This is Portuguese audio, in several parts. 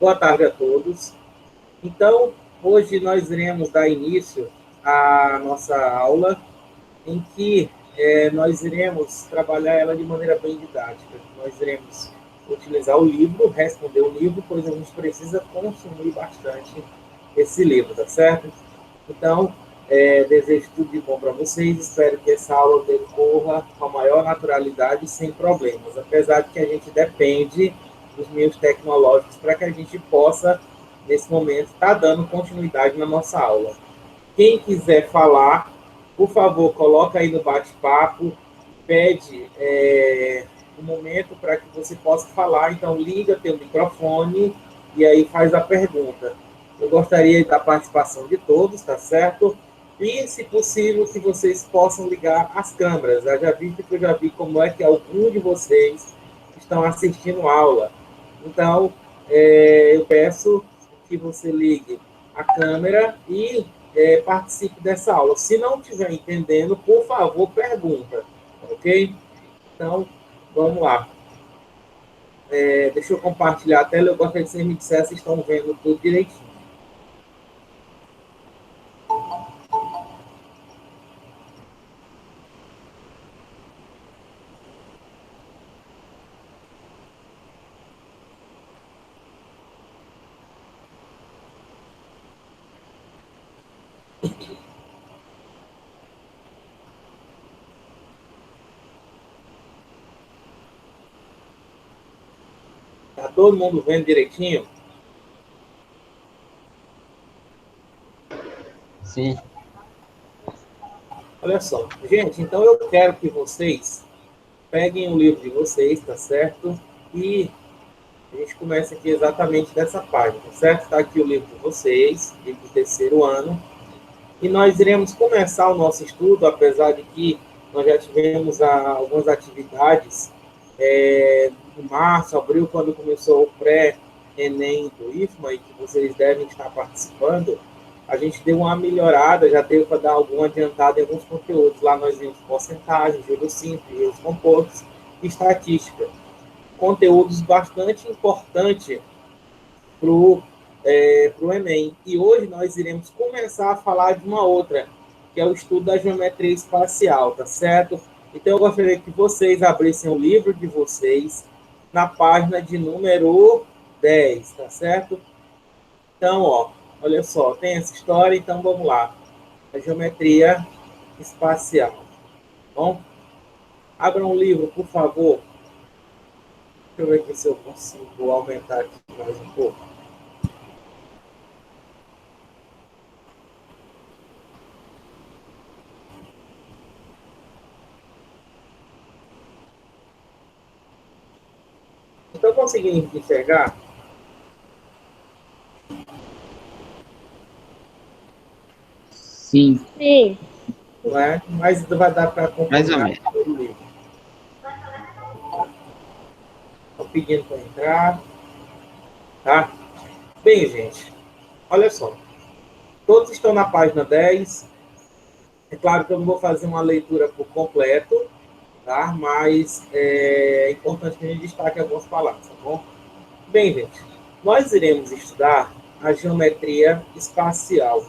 Boa tarde a todos. Então, hoje nós iremos dar início à nossa aula, em que nós iremos trabalhar ela de maneira bem didática. Nós iremos utilizar o livro, responder o livro, pois a gente precisa consumir bastante esse livro, tá certo? Então, desejo tudo de bom para vocês, espero que essa aula decorra com a maior naturalidade e sem problemas, apesar de que a gente depende dos meios tecnológicos para que a gente possa, nesse momento, estar dando continuidade na nossa aula. Quem quiser falar, por favor, coloca aí no bate-papo, pede um momento para que você possa falar, então liga teu microfone e aí faz a pergunta. Eu gostaria da participação de todos, tá certo? E, se possível, que vocês possam ligar as câmeras. Eu já vi como é que alguns de vocês estão assistindo a aula. Então, eu peço que você ligue a câmera e participe dessa aula. Se não estiver entendendo, por favor, pergunta, ok? Então, vamos lá. Deixa eu compartilhar a tela. Eu gostaria que vocês me dissessem se estão vendo tudo direitinho. Tá todo mundo vendo direitinho? Sim. Olha só. Gente, então eu quero que vocês peguem o livro de vocês, tá certo? E a gente começa aqui exatamente dessa página, tá certo? Está aqui o livro de vocês, livro do terceiro ano. E nós iremos começar o nosso estudo, apesar de que nós já tivemos algumas atividades em março, abril, quando começou o pré-ENEM do IFMA, e que vocês devem estar participando. A gente deu uma melhorada, já deu para dar alguma adiantada em alguns conteúdos. Lá nós vimos porcentagem, juros simples, juros compostos e estatística. Conteúdos bastante importantes para o Enem. E hoje nós iremos começar a falar de uma outra, que é o estudo da geometria espacial, tá certo? Então eu gostaria que vocês abrissem o livro de vocês na página de número 10, tá certo? Então, ó, olha só, tem essa história, então vamos lá. A geometria espacial. Bom, abram o livro, por favor. Deixa eu ver aqui se eu consigo aumentar aqui mais um pouco. Estou conseguindo enxergar? Sim. Sim. Não é? Mas vai dar para Mais ou acompanhar menos. o livro. Estou pedindo para entrar. Tá? Bem, gente, olha só. Todos estão na página 10. É claro que eu não vou fazer uma leitura por completo, tá? Mas é importante que a gente destaque algumas palavras, tá bom? Bem, gente, nós iremos estudar a geometria espacial.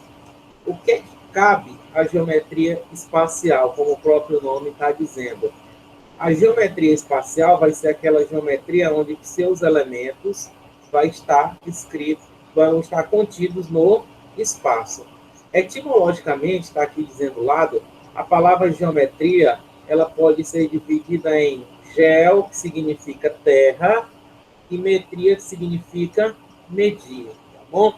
O que é que cabe à geometria espacial, como o próprio nome está dizendo? A geometria espacial vai ser aquela geometria onde seus elementos vão estar contidos no espaço. Etimologicamente, está aqui dizendo do lado, a palavra geometria ela pode ser dividida em geo, que significa terra, e metria, que significa medir, tá bom?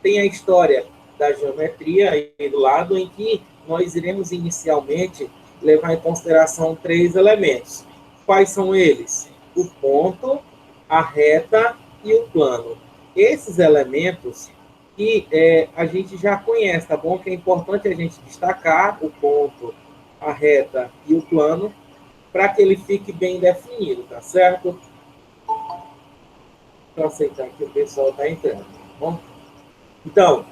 Tem a história da geometria aí do lado, em que nós iremos inicialmente levar em consideração 3 elementos. Quais são eles? O ponto, a reta e o plano. Esses elementos que a gente já conhece, tá bom? Que é importante a gente destacar o ponto, a reta e o plano, para que ele fique bem definido, tá certo? Para aceitar que o pessoal está entrando, tá bom? Então,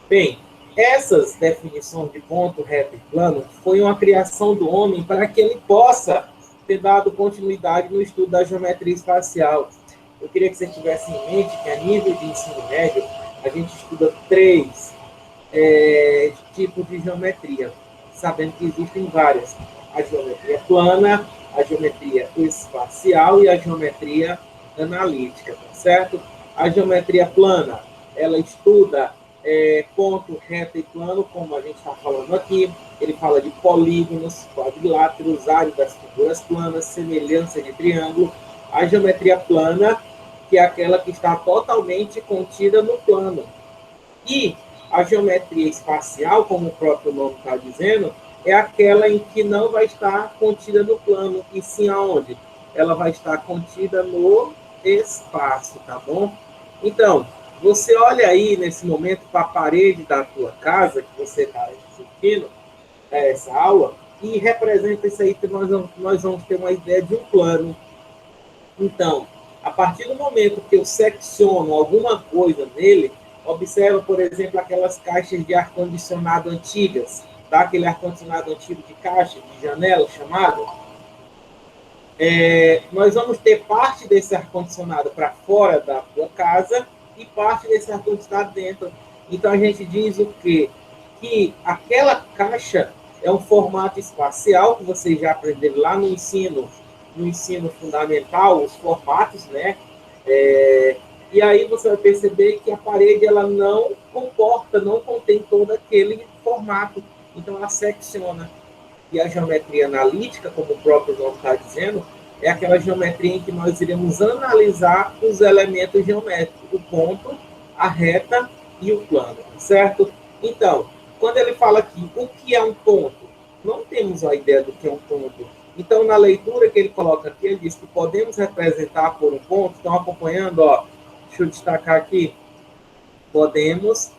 bem, essas definições de ponto, reta e plano foi uma criação do homem para que ele possa ter dado continuidade no estudo da geometria espacial. eu queria que você tivesse em mente que, a nível de ensino médio, a gente estuda três tipos de geometria, sabendo que existem várias. A geometria plana, a geometria espacial e a geometria analítica, tá certo? A geometria plana, ela estuda ponto, reta e plano, como a gente está falando aqui. Ele fala de polígonos, quadriláteros, áreas das figuras planas, semelhança de triângulo. A geometria plana, que é aquela que está totalmente contida no plano. E a geometria espacial, como o próprio nome está dizendo, é aquela em que não vai estar contida no plano, e sim aonde? Ela vai estar contida no espaço, tá bom? Então, você olha aí nesse momento para a parede da tua casa, que você está assistindo essa aula, e representa isso aí que nós vamos ter uma ideia de um plano. Então, a partir do momento que eu secciono alguma coisa nele, observa, por exemplo, aquelas caixas de ar-condicionado antigas, tá? Aquele ar-condicionado antigo de caixa, de janela, chamado. Nós vamos ter parte desse ar-condicionado para fora da tua casa e parte desse ar-condicionado dentro. Então, a gente diz o quê? Que aquela caixa é um formato espacial, que vocês já aprenderam lá no ensino fundamental, os formatos, né? E aí você vai perceber que a parede ela não comporta, não contém todo aquele formato. Então, ela secciona. E a geometria analítica, como o próprio nome está dizendo, é aquela geometria em que nós iremos analisar os elementos geométricos, o ponto, a reta e o plano, certo? Então, quando ele fala aqui, o que é um ponto? Não temos a ideia do que é um ponto. Então, na leitura que ele coloca aqui, ele diz que podemos representar por um ponto. Estão acompanhando? Ó, deixa eu destacar aqui. Podemos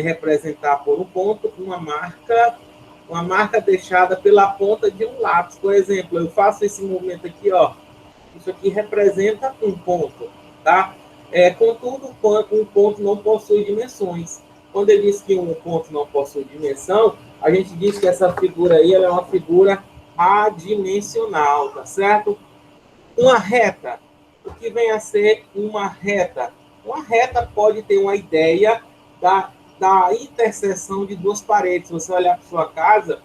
representar por um ponto uma marca deixada pela ponta de um lápis. Por exemplo, eu faço esse movimento aqui, ó. Isso aqui representa um ponto, tá? Contudo, um ponto não possui dimensões. Quando ele diz que um ponto não possui dimensão, a gente diz que essa figura aí ela é uma figura adimensional, tá certo? Uma reta. O que vem a ser uma reta? Uma reta pode ter uma ideia da interseção de duas paredes. Se você olhar para sua casa,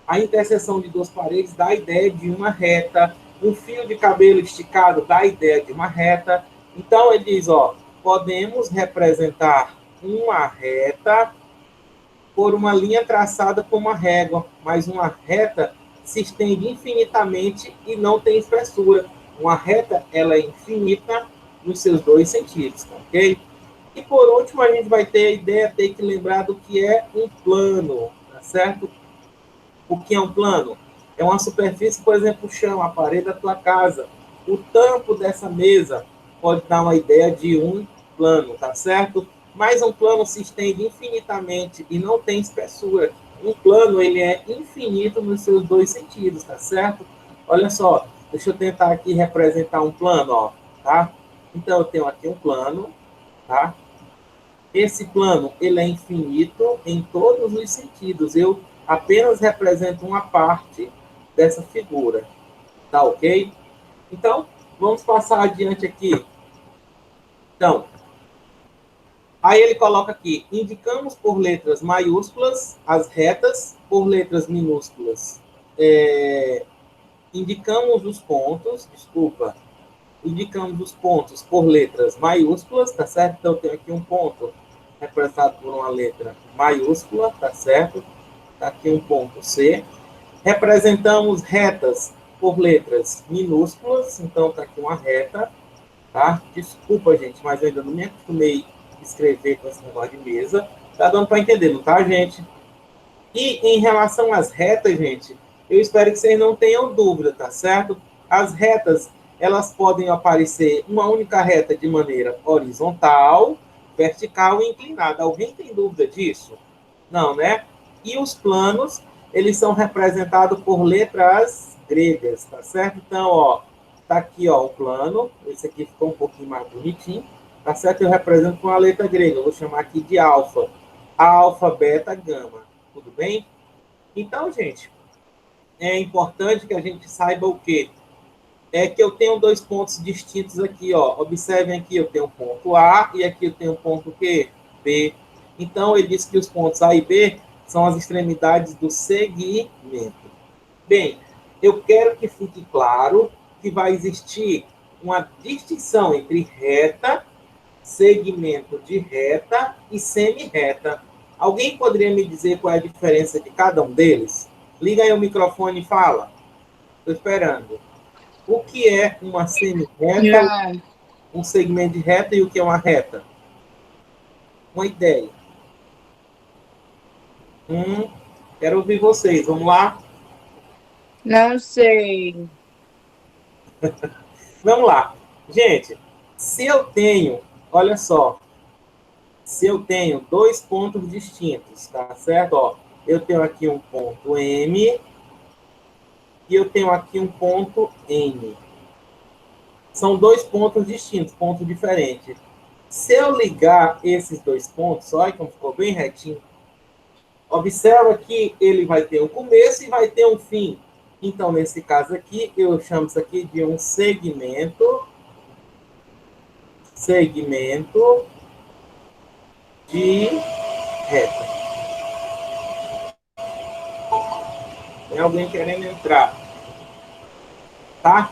a interseção de duas paredes dá a ideia de uma reta. Um fio de cabelo esticado dá a ideia de uma reta. Então, ele diz, ó, podemos representar uma reta por uma linha traçada com uma régua, mas uma reta se estende infinitamente e não tem espessura. Uma reta, ela é infinita nos seus dois sentidos, ok? E por último, a gente vai ter a ideia, ter que lembrar do que é um plano, tá certo? O que é um plano? É uma superfície, por exemplo, o chão, a parede da tua casa. O tampo dessa mesa pode dar uma ideia de um plano, tá certo? Mas um plano se estende infinitamente e não tem espessura. Um plano, ele é infinito nos seus dois sentidos, tá certo? Olha só, deixa eu tentar aqui representar um plano, ó, tá? Então, eu tenho aqui um plano, tá? Esse plano, ele é infinito em todos os sentidos. Eu apenas represento uma parte dessa figura, tá ok? Então, vamos passar adiante aqui. Então, aí ele coloca aqui, indicamos por letras maiúsculas as retas, por letras minúsculas. Indicamos os pontos, indicamos os pontos por letras maiúsculas, tá certo? Então, eu tenho aqui um ponto representado por uma letra maiúscula, tá certo? Tá aqui um ponto C. Representamos retas por letras minúsculas, então tá aqui uma reta, tá? Desculpa, gente, mas eu ainda não me acostumei a escrever com esse negócio de mesa. Tá dando para entender, não tá, gente? E em relação às retas, gente, eu espero que vocês não tenham dúvida, tá certo? As retas, elas podem aparecer uma única reta de maneira horizontal, vertical e inclinada. Alguém tem dúvida disso? Não, né? E os planos, eles são representados por letras gregas, tá certo? Então, ó, tá aqui, ó, o plano. Esse aqui ficou um pouquinho mais bonitinho, tá certo? Eu represento com a letra grega. Eu vou chamar aqui de alfa. Alfa, beta, gama. Tudo bem? Então, gente, é importante que a gente saiba o quê? é que eu tenho dois pontos distintos aqui, ó. Observem aqui, eu tenho um ponto A e aqui eu tenho um ponto Q, B. Então, ele diz que os pontos A e B são as extremidades do segmento. Bem, eu quero que fique claro que vai existir uma distinção entre reta, segmento de reta e semi-reta. Alguém poderia me dizer qual é a diferença de cada um deles? Liga aí o microfone e fala. Estou esperando. O que é uma semi-reta, Já. um segmento de reta e o que é uma reta? Uma ideia. Quero ouvir vocês. Vamos lá? Não sei. Vamos lá. Gente, se eu tenho, olha só, se eu tenho dois pontos distintos, tá certo? Ó, eu tenho aqui um ponto M e eu tenho aqui um ponto N. São dois pontos distintos, pontos diferentes. Se eu ligar esses dois pontos, olha como ficou bem retinho. Observa que ele vai ter um começo e vai ter um fim. Então, nesse caso aqui, eu chamo isso aqui de um segmento de reta. Tem alguém querendo entrar? Tá?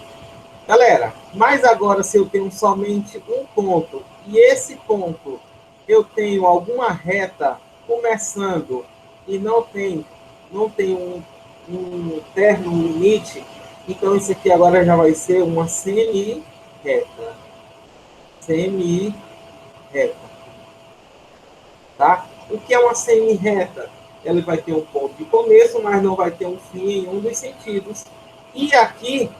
Galera, mas agora se eu tenho somente um ponto e esse ponto eu tenho alguma reta começando e não tem um término, um limite, então isso aqui agora já vai ser uma semi-reta. Semi-reta. Tá? O que é uma semi-reta? Ela vai ter um ponto de começo, mas não vai ter um fim em um dos sentidos. E aqui,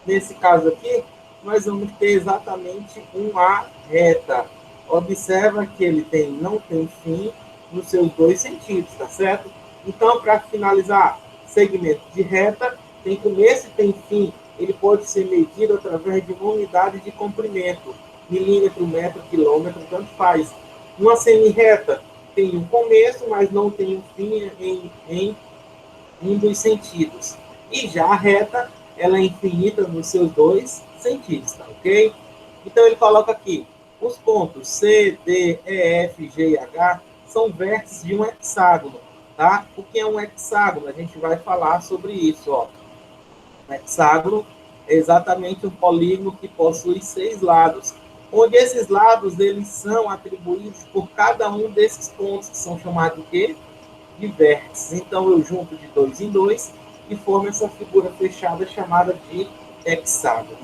nesse caso aqui, nós vamos ter exatamente uma reta. Observa que ele não tem fim nos seus dois sentidos, tá certo? Então, para finalizar, segmento de reta tem começo e tem fim. Ele pode ser medido através de uma unidade de comprimento, milímetro, metro, quilômetro, tanto faz. Uma semi-reta tem um começo, mas não tem um fim em um dos sentidos. E já a reta, ela é infinita nos seus dois sentidos, tá ok? Então, ele coloca aqui, os pontos C, D, E, F, G e H são vértices de um hexágono, tá? O que é um hexágono? A gente vai falar sobre isso, ó. Um hexágono é exatamente um polígono que possui 6 lados, onde esses lados eles são atribuídos por cada um desses pontos, que são chamados de quê? De vértices. Então, eu junto de 2 em 2 e formo essa figura fechada chamada de hexágono.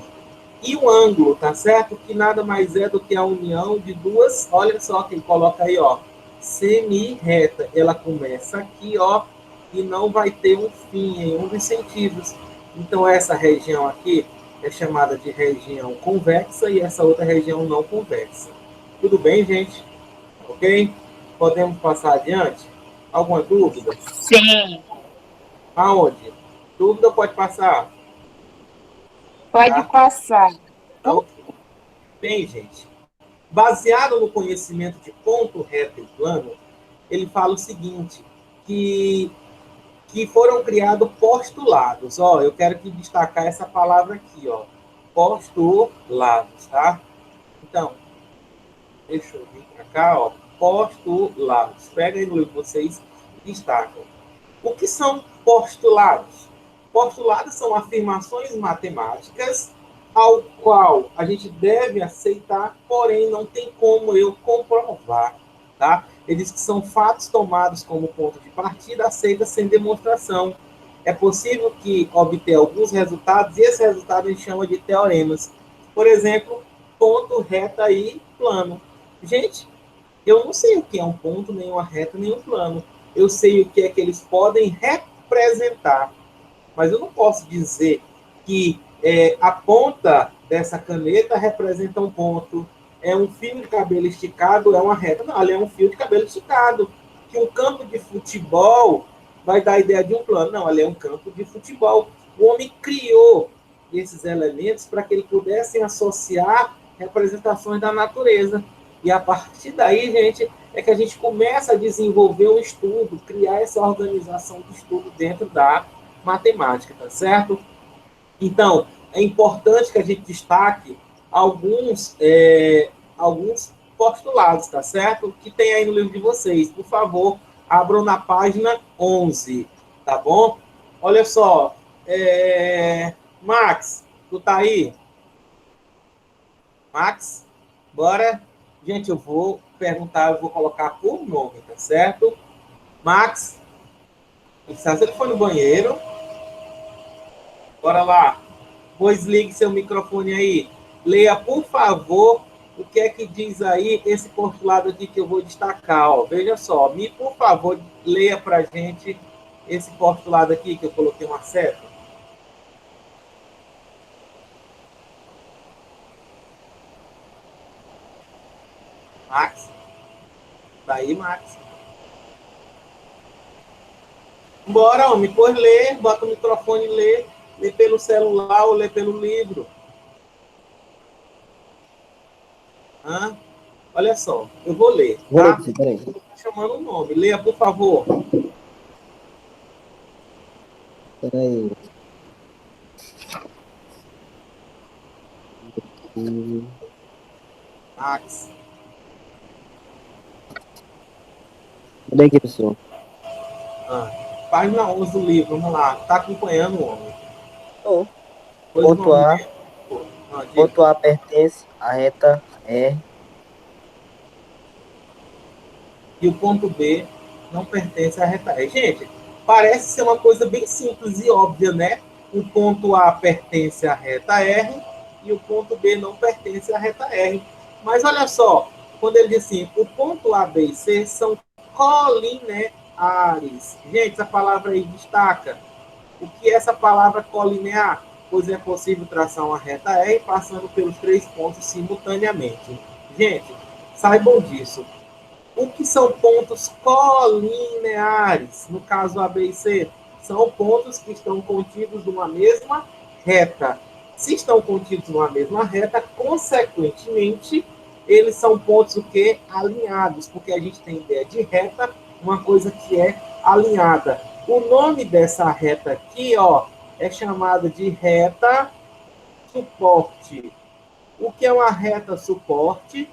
E o ângulo, tá certo? Que nada mais é do que a união de duas, olha só quem coloca aí, ó, semi-reta. Ela começa aqui, ó, e não vai ter um fim em um dos sentidos. Então, essa região aqui é chamada de região convexa e essa outra região não convexa. Tudo bem, gente? Ok? Podemos passar adiante? Alguma dúvida? Sim. Aonde? Dúvida pode passar? Pode Tá? passar. Tá ok. Bem, gente, baseado no conhecimento de ponto, reto e plano, ele fala o seguinte, que foram criados postulados. Ó, eu quero que destacar essa palavra aqui, ó, postulados, tá? Então, deixa eu vir para cá, ó, postulados. Pega aí no livro vocês destacam. O que são postulados? Postulados são afirmações matemáticas ao qual a gente deve aceitar, porém não tem como eu comprovar, tá? Ele diz que são fatos tomados como ponto de partida, aceitas sem demonstração. É possível que obter alguns resultados, e esse resultado a gente chama de teoremas. Por exemplo, ponto, reta e plano. Gente, eu não sei o que é um ponto, nem uma reta, nem um plano. Eu sei o que é que eles podem representar, mas eu não posso dizer que a ponta dessa caneta representa um ponto, é um fio de cabelo esticado, é uma reta. Não, ela é um fio de cabelo esticado. Que um campo de futebol vai dar a ideia de um plano. Não, ela é um campo de futebol. O homem criou esses elementos para que ele pudesse associar representações da natureza. E a partir daí, gente, é que a gente começa a desenvolver um estudo, criar essa organização de estudo dentro da matemática, tá certo? Então, é importante que a gente destaque alguns postulados, tá certo? Que tem aí no livro de vocês. Por favor, abram na página 11, tá bom? Olha só, Max, tu tá aí? Max, bora? Gente, eu vou perguntar, eu vou colocar por nome, tá certo? Max, se ele foi no banheiro, bora lá. Pois ligue seu microfone aí. Leia, por favor, o que é que diz aí esse postulado aqui que eu vou destacar. Ó. Veja só, por favor, leia para a gente esse postulado aqui que eu coloquei uma seta. Max? Tá aí, Max? Bora, homem, pois lê, bota o microfone e lê pelo celular ou lê pelo livro. Hã? Olha só, eu vou ler, tá? Peraí. Eu tô chamando o nome. Leia, por favor. Peraí. Max. Cadê aqui, pessoal? Página 11 do livro, vamos lá. Tá acompanhando o homem. Oh. Pois Ponto A. Ponto A pertence à reta R. E o ponto B não pertence à reta R. Gente, parece ser uma coisa bem simples e óbvia, né? O ponto A pertence à reta R e o ponto B não pertence à reta R. Mas olha só, quando ele diz assim, o ponto A, B e C são colineares. Gente, essa palavra aí destaca. O que é essa palavra colinear? Pois é possível traçar uma reta R passando pelos 3 pontos simultaneamente. Gente, saibam disso. O que são pontos colineares? No caso A, B e C, são pontos que estão contidos numa mesma reta. Se estão contidos numa mesma reta, consequentemente, eles são pontos o quê? Alinhados, porque a gente tem ideia de reta, uma coisa que é alinhada. O nome dessa reta aqui, ó, é chamada de reta suporte. O que é uma reta suporte?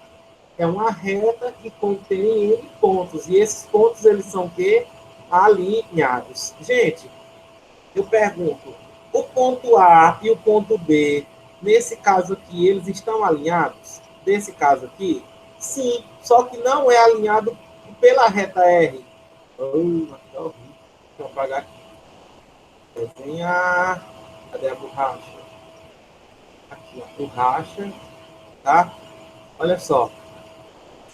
É uma reta que contém N pontos. E esses pontos, eles são o quê? Alinhados. Gente, eu pergunto, o ponto A e o ponto B, nesse caso aqui, eles estão alinhados? Nesse caso aqui? Sim, só que não é alinhado pela reta R. Deixa eu apagar aqui. Desenhar. Cadê a borracha? Aqui, a borracha. Tá? Olha só.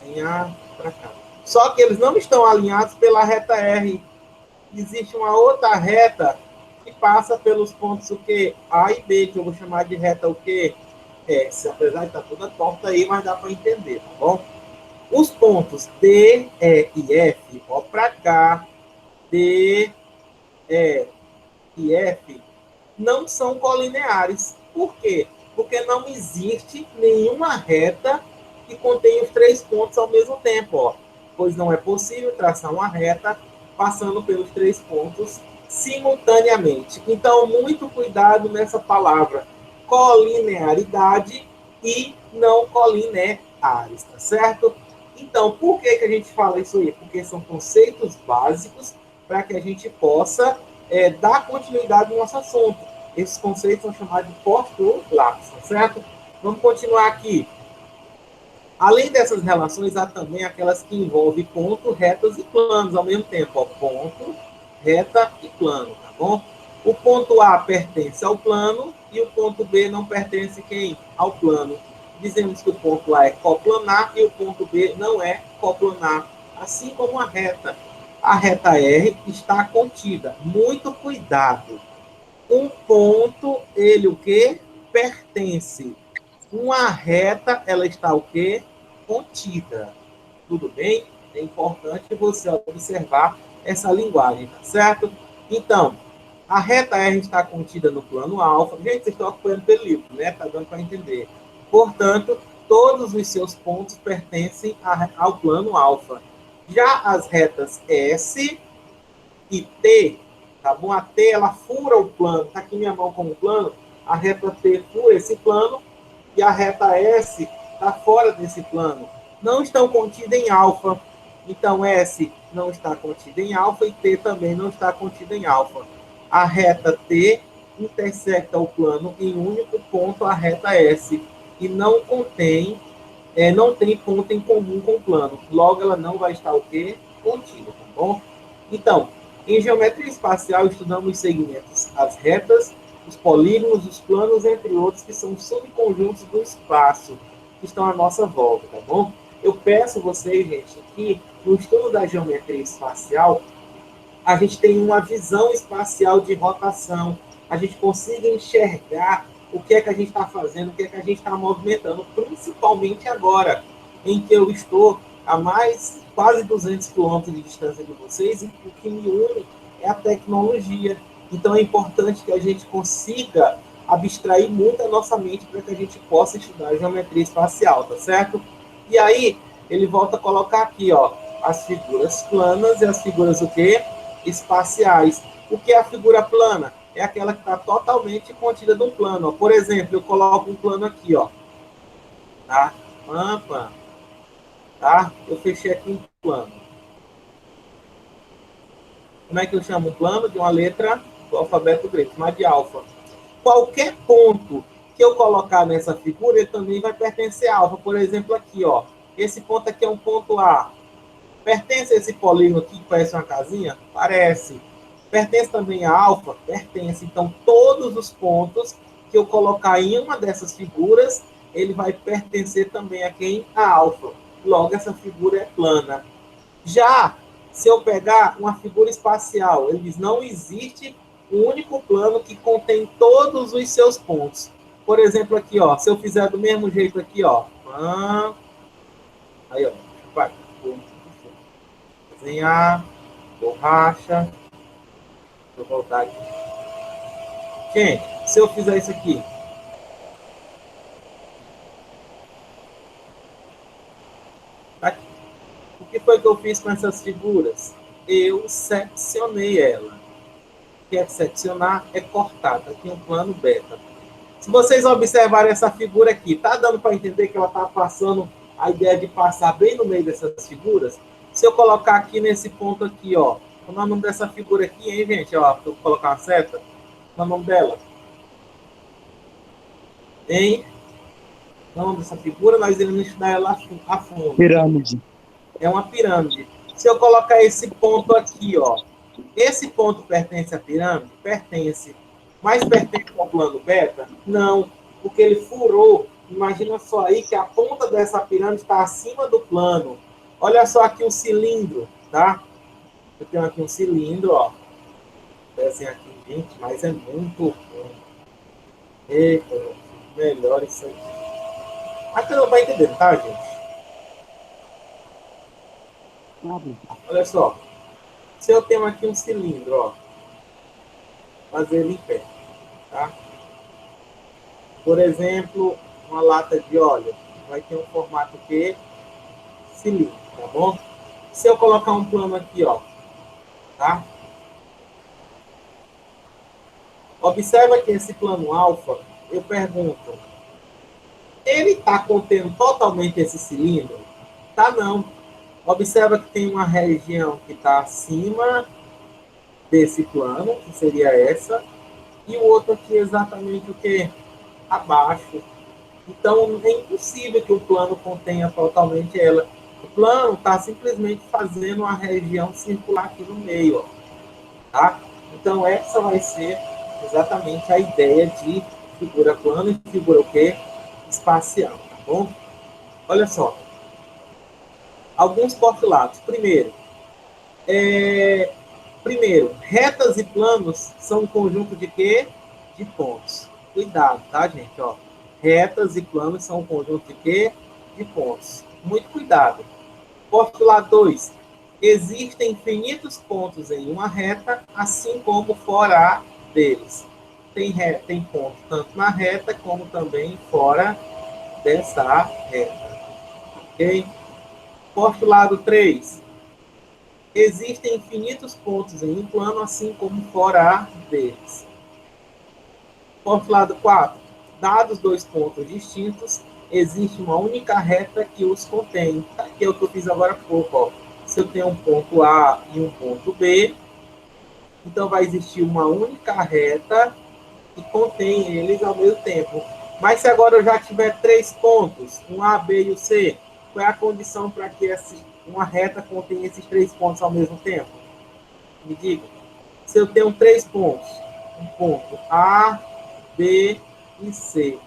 Desenhar para cá. Só que eles não estão alinhados pela reta R. Existe uma outra reta que passa pelos pontos o quê? A e B, que eu vou chamar de reta o quê? S. Apesar de estar toda torta aí, mas dá para entender, tá bom? Os pontos D, E e F, ó, para cá, D, E e F, não são colineares. Por quê? Porque não existe nenhuma reta que contém os 3 pontos ao mesmo tempo, ó. Pois não é possível traçar uma reta passando pelos 3 pontos simultaneamente. Então, muito cuidado nessa palavra colinearidade e não colineares, tá certo? Então, por que a gente fala isso aí? Porque são conceitos básicos para que a gente possa dar continuidade no nosso assunto. Esses conceitos são chamados de postulados, tá certo? Vamos continuar aqui. Além dessas relações, há também aquelas que envolvem ponto, retas e planos ao mesmo tempo. Ó, ponto, reta e plano, tá bom? O ponto A pertence ao plano e o ponto B não pertence quem? Ao plano. Dizemos que o ponto A é coplanar e o ponto B não é coplanar. Assim como a reta. A reta R está contida. Muito cuidado. Um ponto, ele o quê? Pertence. Uma reta, ela está o quê? Contida. Tudo bem? É importante você observar essa linguagem, tá certo? Então, a reta R está contida no plano alfa. Gente, vocês estão acompanhando pelo livro, né? Tá dando para entender. Portanto, todos os seus pontos pertencem ao plano alfa. Já as retas S e T, tá bom? A T, ela fura o plano. Tá aqui minha mão como plano. a reta T fura esse plano e a reta S está fora desse plano. Não estão contidas em alfa. Então, S não está contida em alfa e T também não está contida em alfa. A reta T intersecta o plano em um único ponto, a reta S, e não tem ponto em comum com o plano. Logo, ela não vai estar o quê? Contida, tá bom? Então, em geometria espacial, estudamos os segmentos, as retas, os polígonos, os planos, entre outros, que são subconjuntos do espaço, que estão à nossa volta, tá bom? Eu peço vocês, gente, que no estudo da geometria espacial, a gente tem uma visão espacial de rotação, a gente consiga enxergar o que é que a gente está fazendo, o que é que a gente está movimentando, principalmente agora, em que eu estou a mais quase 200 quilômetros de distância de vocês, e o que me une é a tecnologia. Então, é importante que a gente consiga abstrair muito a nossa mente para que a gente possa estudar a geometria espacial, tá certo? E aí, ele volta a colocar aqui, ó, as figuras planas e as figuras o quê? Espaciais. O que é a figura plana? É aquela que está totalmente contida num plano. Ó. Por exemplo, eu coloco um plano aqui, ó. Tá? Pampa. Tá? Eu fechei aqui um plano. Como é que eu chamo um plano? De uma letra do alfabeto grego, mas de alfa. Qualquer ponto que eu colocar nessa figura, ele também vai pertencer a alfa. Por exemplo, aqui, ó. Esse ponto aqui é um ponto A. Pertence a esse polígono aqui que parece uma casinha? Parece. Pertence também a alfa? Pertence. Então, todos os pontos que eu colocar em uma dessas figuras, ele vai pertencer também a quem? A alfa. Logo, essa figura é plana. Já, se eu pegar uma figura espacial, ele diz, não existe um único plano que contém todos os seus pontos. Por exemplo, aqui, ó, se eu fizer do mesmo jeito aqui, ó. Aí, ó. Vai. Desenhar. Borracha. Vou voltar aqui. Gente, se eu fizer isso aqui. Aqui. O que foi que eu fiz com essas figuras? Eu seccionei ela. O que é seccionar? É cortar. Tá aqui um plano beta. Se vocês observarem essa figura aqui, tá dando para entender que ela está passando a ideia de passar bem no meio dessas figuras? Se eu colocar aqui nesse ponto aqui, ó. Qual é o nome dessa figura aqui, hein, gente? Ó, vou colocar uma seta. Qual é o nome dela? Hein? O nome dessa figura, nós iremos estudar ela a fundo. Pirâmide. É uma pirâmide. Se eu colocar esse ponto aqui, ó. Esse ponto pertence à pirâmide? Pertence. Mas pertence ao plano beta? Não, porque ele furou. Imagina só aí que a ponta dessa pirâmide está acima do plano. Olha só aqui o cilindro, tá? Eu tenho aqui um cilindro, ó. Desenho aqui, gente, mas é muito ruim. Eita, melhor isso aqui. Mas você não vai entender, tá, gente? Olha só. Se eu tenho aqui um cilindro, ó. Fazer ele em pé, tá? Por exemplo, uma lata de óleo. Vai ter um formato que cilindro, tá bom? Se eu colocar um plano aqui, ó. Tá? Observa que esse plano alfa, eu pergunto, ele está contendo totalmente esse cilindro? Tá, não. Observa que tem uma região que está acima desse plano, que seria essa, e o outro aqui exatamente o que? Abaixo. Então, é impossível que o plano contenha totalmente ela. O plano está simplesmente fazendo uma região circular aqui no meio, ó, tá? Então, essa vai ser exatamente a ideia de figura plana e figura o quê? Espacial, tá bom? Olha só. Alguns postulados. Primeiro, retas e planos são um conjunto de quê? De pontos. Cuidado, tá, gente? Ó, retas e planos são um conjunto de quê? De pontos. Muito cuidado. Postulado 2. Existem infinitos pontos em uma reta, assim como fora deles. Tem ponto tanto na reta, como também fora dessa reta. Ok? Postulado 3. Existem infinitos pontos em um plano, assim como fora deles. Postulado 4. Dados dois pontos distintos, existe uma única reta que os contém. Aqui é o que eu fiz agora há pouco. Ó. Se eu tenho um ponto A e um ponto B, então vai existir uma única reta que contém eles ao mesmo tempo. Mas se agora eu já tiver três pontos, um A, B e o C, qual é a condição para que uma reta contenha esses três pontos ao mesmo tempo? Me diga. Se eu tenho três pontos, um ponto A, B e C,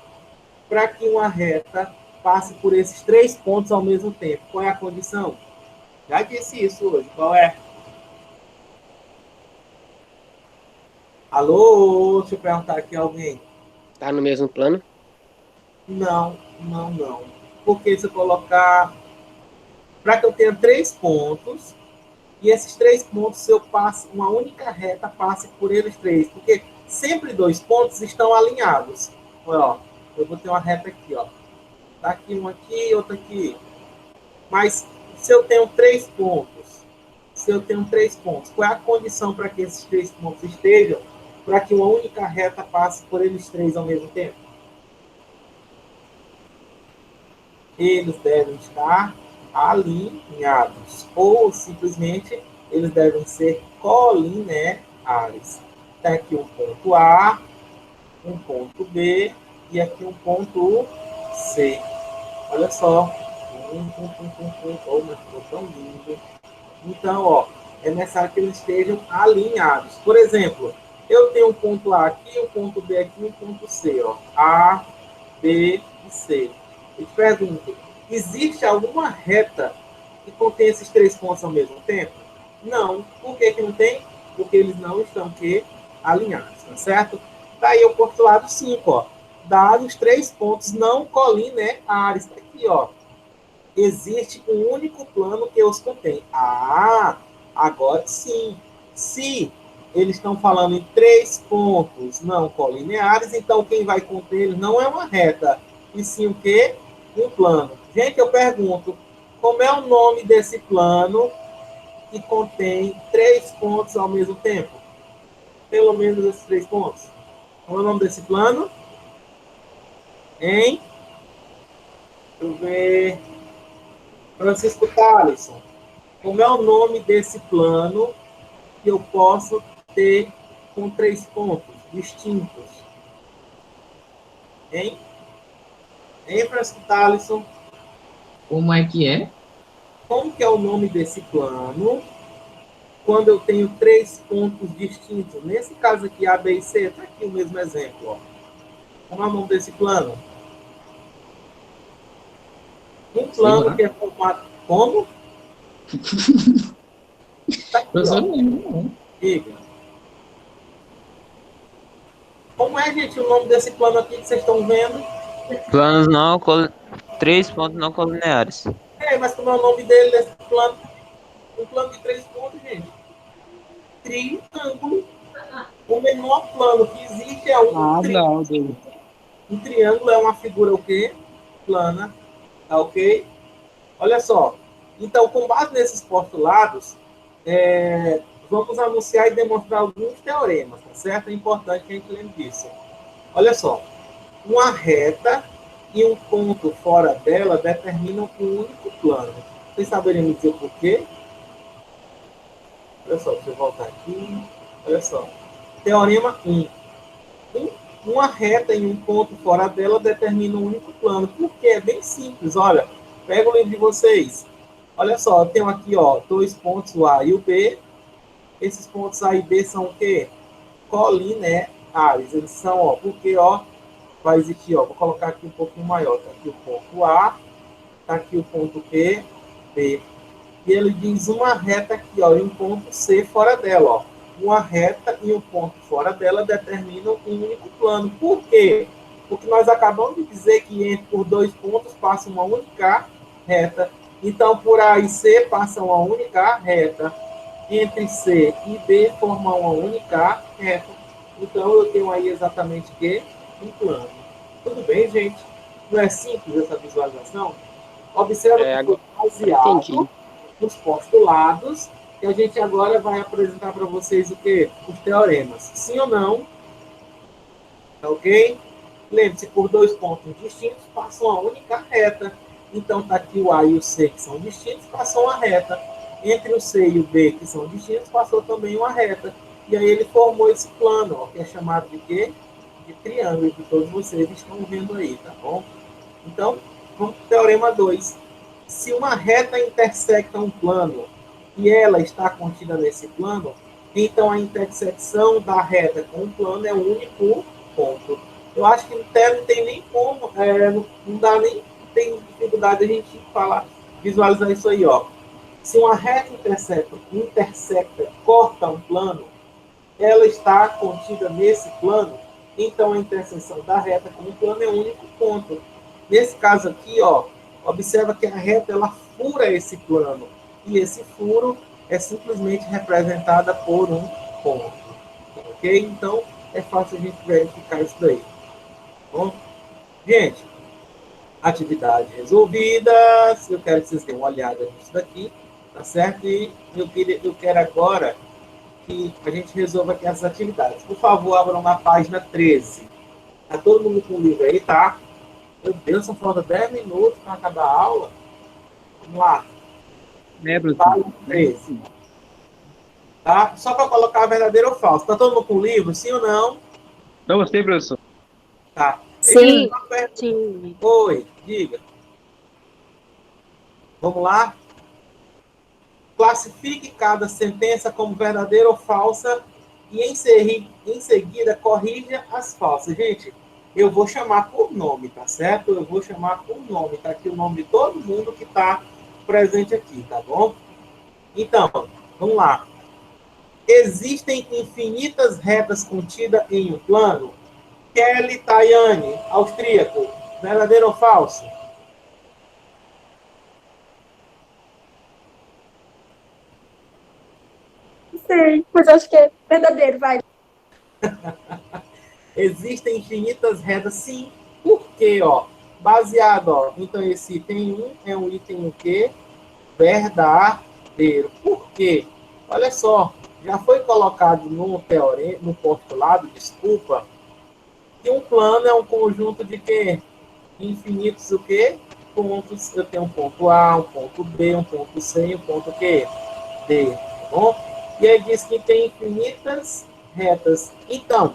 para que uma reta passe por esses três pontos ao mesmo tempo, qual é a condição? Já disse isso hoje, qual é? Alô, deixa eu perguntar aqui a alguém. Tá no mesmo plano? Não. Porque se eu colocar... Para que eu tenha três pontos, e esses três pontos, se eu passe uma única reta, passe por eles três. Porque sempre dois pontos estão alinhados. Olha, ó, eu vou ter uma reta aqui, ó. Tá aqui um aqui, outro aqui. Mas se eu tenho três pontos, qual é a condição para que esses três pontos estejam, para que uma única reta passe por eles três ao mesmo tempo? Eles devem estar alinhados, ou simplesmente eles devem ser colineares. Tem aqui um ponto A, um ponto B e aqui um ponto C. Olha só. Oh, mas ficou tão lindo. Então, ó, é necessário que eles estejam alinhados. Por exemplo, eu tenho um ponto A aqui, um ponto B aqui, um ponto C. Ó. A, B e C. Eu te pergunto, existe alguma reta que contém esses três pontos ao mesmo tempo? Não. Por que não tem? Porque eles não estão alinhados, tá certo? Daí o postulado 5, ó. Dados três pontos não colineares. Tá aqui, ó. Existe um único plano que os contém. Ah, agora sim. Se eles estão falando em três pontos não colineares, então quem vai conter eles não é uma reta, e sim o quê? Um plano. Gente, eu pergunto, como é o nome desse plano que contém três pontos ao mesmo tempo? Pelo menos esses três pontos. Qual é o nome desse plano? Hein? Deixa eu ver. Francisco Thaleson. Como é o nome desse plano que eu posso ter com três pontos distintos? Hein? Hein, Francisco Thaleson? Como é que é? Como que é o nome desse plano quando eu tenho três pontos distintos? Nesse caso aqui, A, B e C, está aqui o mesmo exemplo. Ó. Como é o nome desse plano? Um plano que é formado... Como? Tá aqui, Eu só ó. não lembro, não. Diga. Como é, gente, o nome desse plano aqui que vocês estão vendo? Planos não três pontos não colineares. Mas como é o nome dele, desse plano? Um plano de três pontos, gente. Triângulo. O menor plano que existe é um triângulo. Um triângulo é uma figura o quê? Plana. Tá ok? Olha só. Então, com base nesses postulados, vamos anunciar e demonstrar alguns teoremas, tá certo? É importante que a gente lembre disso. Olha só. Uma reta e um ponto fora dela determinam um único plano. Vocês saberiam me dizer por quê? Olha só, deixa eu voltar aqui. Olha só. Teorema 1. Uma reta e um ponto fora dela determinam um único plano. Por quê? É bem simples. Olha, pega o livro de vocês. Olha só, eu tenho aqui, ó, dois pontos, o A e o B. Esses pontos A e B são o quê? Colineares. Eles são, ó, porque, ó, vai existir, ó, vou colocar aqui um pouquinho maior. Tá aqui o ponto A, tá aqui o ponto B. E ele diz uma reta aqui, ó, e um ponto C fora dela, ó. Uma reta e um ponto fora dela determinam um único plano. Por quê? Porque nós acabamos de dizer que por dois pontos passa uma única reta. Então, por A e C passa uma única reta. Entre C e B formam uma única reta. Então, eu tenho aí exatamente o quê? Um plano. Tudo bem, gente? Não é simples essa visualização? Observa que foi baseado nos postulados, que a gente agora vai apresentar para vocês o quê? Os teoremas. Sim ou não? Tá ok? Lembre-se, por dois pontos distintos, passam a única reta. Então, está aqui o A e o C, que são distintos, passam uma reta. Entre o C e o B, que são distintos, passou também uma reta. E aí ele formou esse plano, ó, que é chamado de quê? De triângulo, que todos vocês estão vendo aí, tá bom? Então, vamos para o teorema 2. Se uma reta intersecta um plano e ela está contida nesse plano, então a intersecção da reta com o plano é o único ponto. Eu acho que até não tem nem como, não dá nem, tem dificuldade a gente falar, visualizar isso aí, ó. Se uma reta intersecta, corta um plano, ela está contida nesse plano, então a interseção da reta com o plano é o único ponto. Nesse caso aqui, ó, observa que a reta ela fura esse plano, e esse furo é simplesmente representada por um ponto. Ok? Então, é fácil a gente verificar isso daí. Bom, gente, atividade resolvida. Eu quero que vocês deem uma olhada nisso daqui, tá certo? E eu quero agora que a gente resolva aqui essas atividades. Por favor, abram na página 13. Tá todo mundo com o livro aí, tá? Meu Deus, só falta 10 minutos para acabar a aula. Vamos lá. Página 13. Tá? Só para colocar verdadeiro ou falso. Tá todo mundo com o livro, sim ou não? Não gostei, professor. Tá. Sim. Sim. Oi, diga. Vamos lá? Classifique cada sentença como verdadeira ou falsa e em seguida corrija as falsas. Gente, eu vou chamar por nome, tá certo? Eu vou chamar por nome. Tá aqui o nome de todo mundo que está presente aqui, tá bom? Então, vamos lá. Existem infinitas retas contidas em um plano? Kelly Tayane, austríaco. Verdadeiro ou falso? Não sei, mas acho que é verdadeiro, vai. Existem infinitas retas, sim. Por quê, ó? Baseado, ó. Então, esse item 1 é um item o quê? Verdadeiro. Por quê? Olha só, já foi colocado no teorema, no postulado, desculpa, que um plano é um conjunto de quê? Infinitos o quê? Pontos. Eu tenho um ponto A, um ponto B, um ponto C e um ponto quê? D. Tá bom? E aí diz que tem infinitas retas. Então,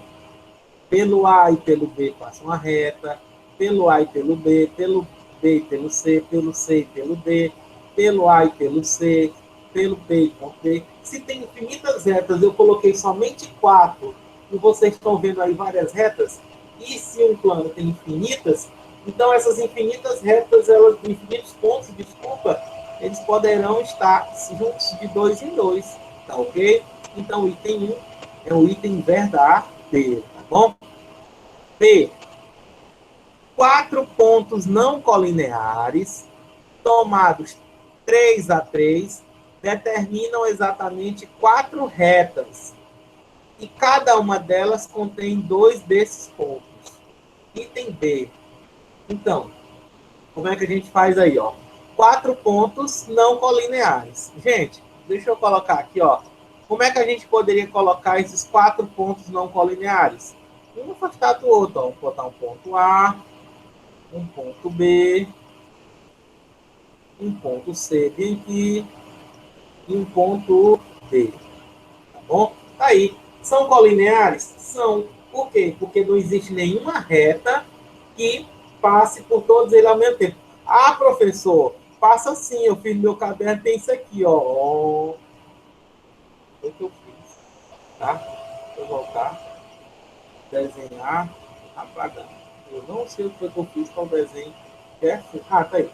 pelo A e pelo B passa uma reta, pelo A e pelo B e pelo C e pelo D, pelo A e pelo C, pelo B e ponto D. Se tem infinitas retas, eu coloquei somente 4, e vocês estão vendo aí várias retas, e se um plano tem infinitas, então essas infinitas retas, infinitos pontos, desculpa, eles poderão estar juntos de 2 em 2, tá ok? Então o item 1 é o item verdadeiro, tá bom? B. 4 pontos não colineares, tomados 3 a 3, determinam exatamente 4 retas. E cada uma delas contém 2 desses pontos. Item B. Então, como é que a gente faz aí, ó? 4 pontos não colineares. Gente, deixa eu colocar aqui, ó. Como é que a gente poderia colocar esses 4 pontos não colineares? Um afastado do outro, ó. Vou botar um ponto A, um ponto B, um ponto C bem aqui e um ponto D. Tá bom? Tá aí. São colineares? São. Por quê? Porque não existe nenhuma reta que passe por todos eles ao mesmo tempo. Ah, professor, passa sim. Eu fiz meu caderno, tem isso aqui, ó. O que eu fiz? Tá? Deixa eu voltar. Desenhar, apagar. Eu não sei o que foi que eu fiz com o desenho. Ah, tá aí.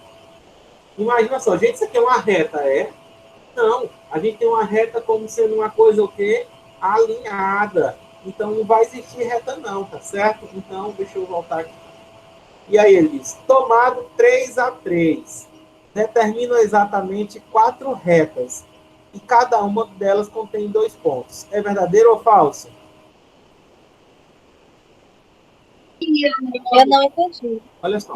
Imagina só, gente, isso aqui é uma reta, é? Não, a gente tem uma reta como sendo uma coisa o quê? Alinhada. Então não vai existir reta não, tá certo? Então, deixa eu voltar aqui. E aí ele diz, tomado 3 a 3, determina exatamente 4 retas. E cada uma delas contém 2 pontos. É verdadeiro ou falso? Eu não entendi. Olha só.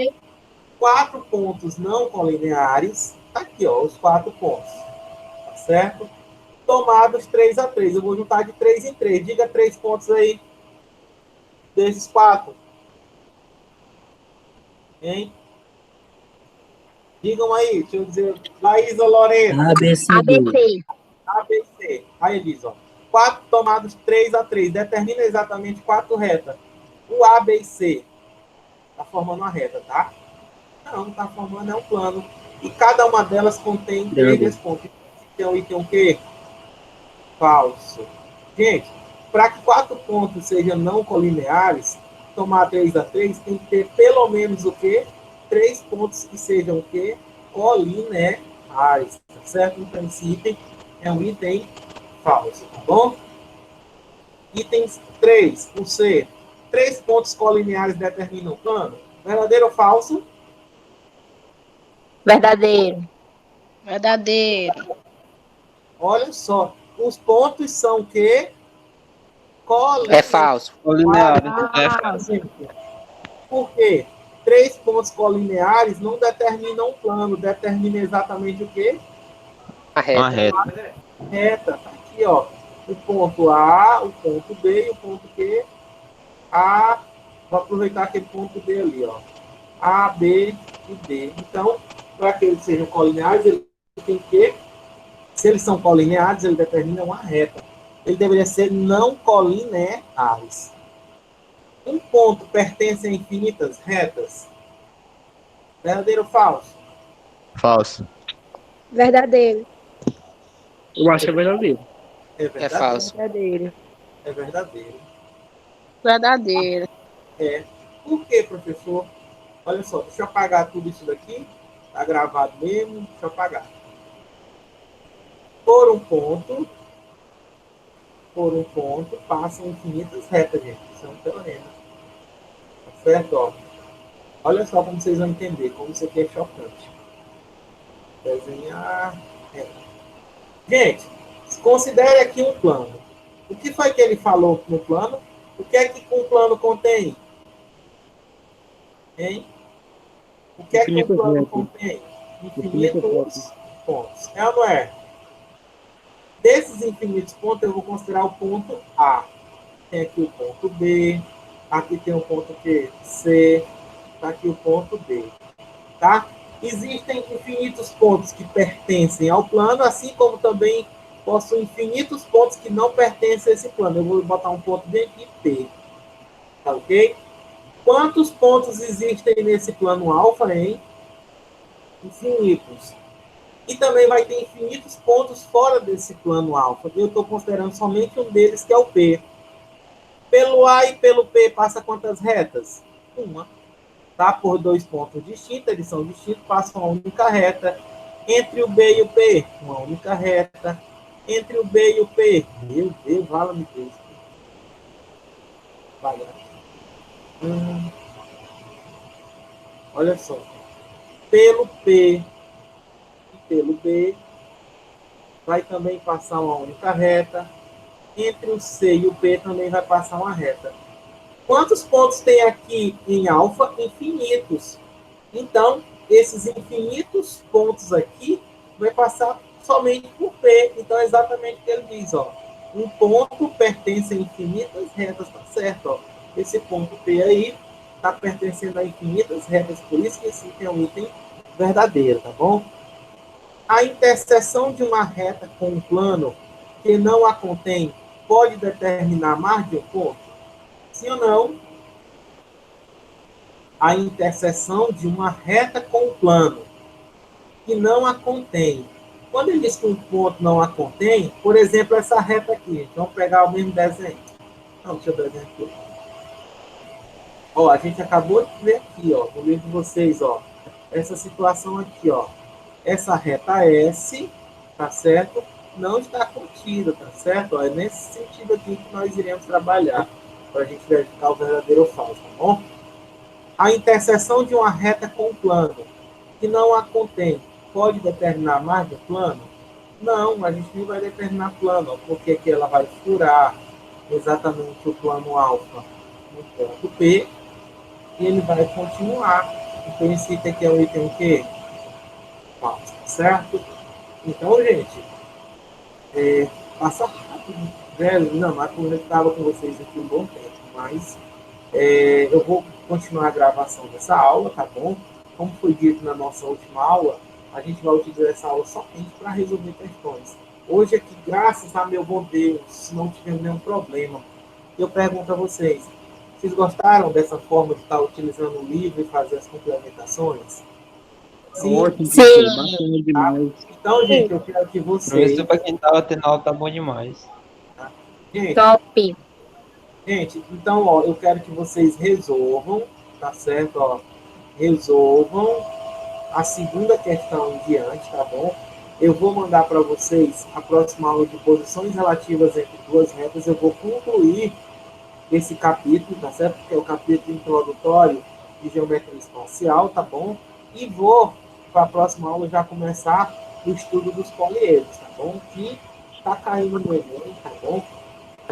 4 pontos não colineares. Tá aqui, ó, os 4 pontos. Tá certo? Tomados 3 a 3. Eu vou juntar de 3 em 3. Diga 3 pontos aí. desses 4? Hein? Digam aí, deixa eu dizer. Laísa Lorena. A, B, C, D. ABC. ABC. Aí ele diz, ó. 4 tomados 3 a 3. Determina exatamente 4 retas. O A, B e C. Está formando uma reta, tá? Não está formando, é um plano. E cada uma delas contém 3 pontos. Então, item o quê? Falso. Gente, para que 4 pontos sejam não colineares, tomar 3 a 3 tem que ter pelo menos o quê? 3 pontos que sejam o quê? Colineares. Tá certo? Então, esse item é um item falso, tá bom? Itens 3, o C. 3 pontos colineares determinam o plano. Verdadeiro ou falso? Verdadeiro. Verdadeiro. Olha só. Os pontos são o quê? É falso. Colinear. Por quê? 3 pontos colineares não determinam um plano, determina exatamente o quê? A reta. Uma reta. Reta. Tá aqui, ó. O ponto A, o ponto B e o ponto Q. A. Vou aproveitar aquele ponto D ali, ó. A, B e D. Então, para que eles sejam colineares, ele tem que, se eles são colineares, ele determina uma reta. Ele deveria ser não colineares. Um ponto pertence a infinitas retas? Verdadeiro ou falso? Falso. Verdadeiro. Eu acho que é verdadeiro. É verdadeiro. É falso. Verdadeiro. É verdadeiro. Verdadeiro. É. Por quê, professor? Olha só, deixa eu apagar tudo isso daqui. Tá gravado mesmo, deixa eu apagar. Por um ponto, passam infinitas retas, gente. Isso é um teorema. Tá certo? Ó. Olha só como vocês vão entender, como isso aqui é chocante. Desenhar reta. Gente, considere aqui um plano. O que foi que ele falou no plano? O que é que o plano contém? Hein? O que é que o plano contém? Infinitos pontos. É ou não é? Desses infinitos pontos, eu vou considerar o ponto A. Tem aqui o ponto B. Aqui tem o ponto Q, C. Está aqui o ponto D. Tá? Existem infinitos pontos que pertencem ao plano, assim como também possuem infinitos pontos que não pertencem a esse plano. Eu vou botar um ponto B aqui, P. Tá ok? Quantos pontos existem nesse plano alfa, hein? Infinitos. E também vai ter infinitos pontos fora desse plano alfa. Eu estou considerando somente um deles, que é o P. Pelo A e pelo P passa quantas retas? Uma. Tá? Por 2 pontos distintos, eles são distintos, passa uma única reta. Entre o B e o P, uma única reta. Entre o B e o P, meu Deus, vala-me Deus. Vai, olha só. Pelo P e pelo B, vai também passar uma única reta. Entre o C e o P também vai passar uma reta. Quantos pontos tem aqui em alfa? Infinitos. Então, esses infinitos pontos aqui vai passar somente por P. Então, é exatamente o que ele diz, ó. Um ponto pertence a infinitas retas, tá certo, ó. Esse ponto P aí está pertencendo a infinitas retas, por isso que esse item é um item verdadeiro, tá bom? A interseção de uma reta com um plano que não a contém pode determinar mais de um ponto? Sim ou não? A interseção de uma reta com um plano que não a contém. Quando ele diz que um ponto não a contém, por exemplo, essa reta aqui, gente, vamos pegar o mesmo desenho. Não, deixa eu desenhar aqui. Ó, a gente acabou de ver aqui, ó, no livro de vocês, ó, essa situação aqui, ó. Essa reta S, tá certo? Não está contida, tá certo? Ó, é nesse sentido aqui que nós iremos trabalhar, para a gente verificar o verdadeiro ou falso, tá bom? A interseção de uma reta com um plano que não a contém pode determinar mais do plano? Não, a gente não vai determinar plano, porque aqui ela vai furar exatamente o plano alfa no ponto P e ele vai continuar. Então, esse item aqui é o item o quê? Falso, certo? Então, gente, passa rápido. Velho, não, mas eu estava com vocês aqui um bom tempo, mas Eu vou continuar a gravação dessa aula, tá bom? Como foi dito na nossa última aula, a gente vai utilizar essa aula somente para resolver questões. Hoje aqui, graças a meu bom Deus, não tivemos nenhum problema. Eu pergunto a vocês gostaram dessa forma de estar utilizando o livro e fazer as complementações? Sim. Ótimo, Sim. bacana demais. Então, gente, eu quero que vocês... Professor, para quem tava tendo aula, tá bom demais. Gente, Top. Gente, então, ó, eu quero que vocês resolvam, tá certo? Ó, resolvam a segunda questão em diante, tá bom? Eu vou mandar para vocês a próxima aula de posições relativas entre duas retas. Eu vou concluir esse capítulo, tá certo? Que é o capítulo introdutório de geometria espacial, tá bom? E vou, para a próxima aula, já começar o estudo dos poliedros, tá bom? Que está caindo no Enem, tá bom?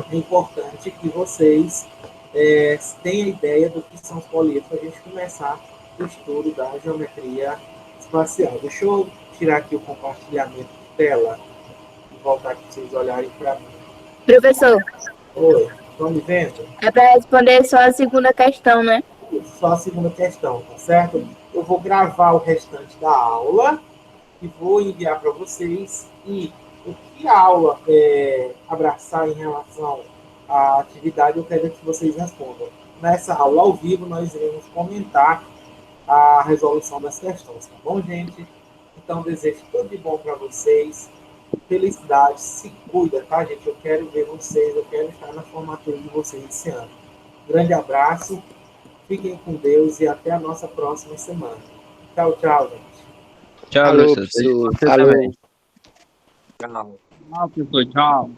É importante que vocês tenham ideia do que são os poliedros para a gente começar o estudo da geometria espacial. Deixa eu tirar aqui o compartilhamento de tela e voltar aqui para vocês olharem para mim. Professor, Oi, estão me vendo? é para responder só a segunda questão, né? Só a segunda questão, tá certo? Eu vou gravar o restante da aula e vou enviar para vocês. E o que a aula abraçar em relação à atividade, eu quero que vocês respondam. Nessa aula ao vivo, nós iremos comentar a resolução das questões, tá bom, gente? Então, desejo tudo de bom para vocês. Felicidade, se cuida, tá, gente? Eu quero ver vocês, eu quero estar na formatura de vocês esse ano. Grande abraço, fiquem com Deus e até a nossa próxima semana. Tchau, tchau, gente. Tchau, Alô, professor. professor. Você Alô. também. Tchau, professor. Tchau.